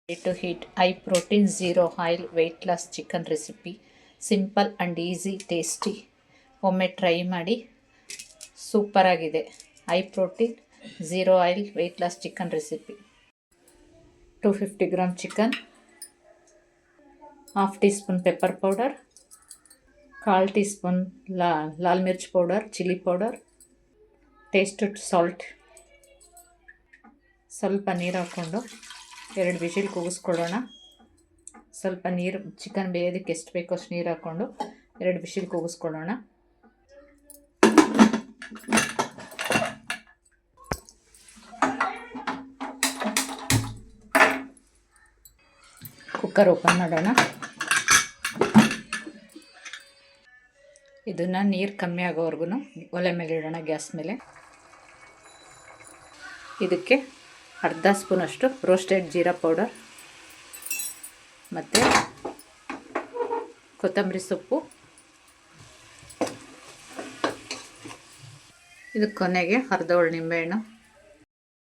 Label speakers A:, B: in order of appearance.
A: To heat high protein zero oil weight loss chicken recipe simple and easy tasty ಒಮ್ಮೆ try ಮಾಡಿ super ಆಗಿದೆ high protein zero oil weight loss chicken recipe 250 gram chicken half teaspoon pepper powder ಕಾಲ್ teaspoon ಲಾಲ್ ಮಿರ್ಚ್ powder chilli powder taste salt ಸ್ವಲ್ಪ ನೀರು ಹಾಕ್ಕೊಂಡು 2 whistle ಕೂಗಿಸ್ಕೊಳ್ಳೋಣ ಸ್ವಲ್ಪ ನೀರು ಚಿಕನ್ ಬೇಯೋದಕ್ಕೆ ಎಷ್ಟು ಬೇಕೋ ಅಷ್ಟು ನೀರು ಹಾಕ್ಕೊಂಡು 2 ವಿಷಲ್ ಕೂಗಿಸ್ಕೊಳ್ಳೋಣ ಕುಕ್ಕರ್ ಓಪನ್ ಮಾಡೋಣ ಇದನ್ನು ನೀರು ಕಮ್ಮಿ ಆಗೋವರೆಗೂ ಒಲೆ ಮೇಲೆ ಇಡೋಣ ಗ್ಯಾಸ್ ಮೇಲೆ ಇದಕ್ಕೆ ಅರ್ಧ ಸ್ಪೂನಷ್ಟು ರೋಸ್ಟೆಡ್ ಜೀರಾ ಪೌಡರ್ ಮತ್ತು ಕೊತ್ತಂಬರಿ ಸೊಪ್ಪು ಇದಕ್ಕೆ ಕೊನೆಗೆ ಅರ್ಧ ಹೋಳು ನಿಂಬೆಹಣ್ಣು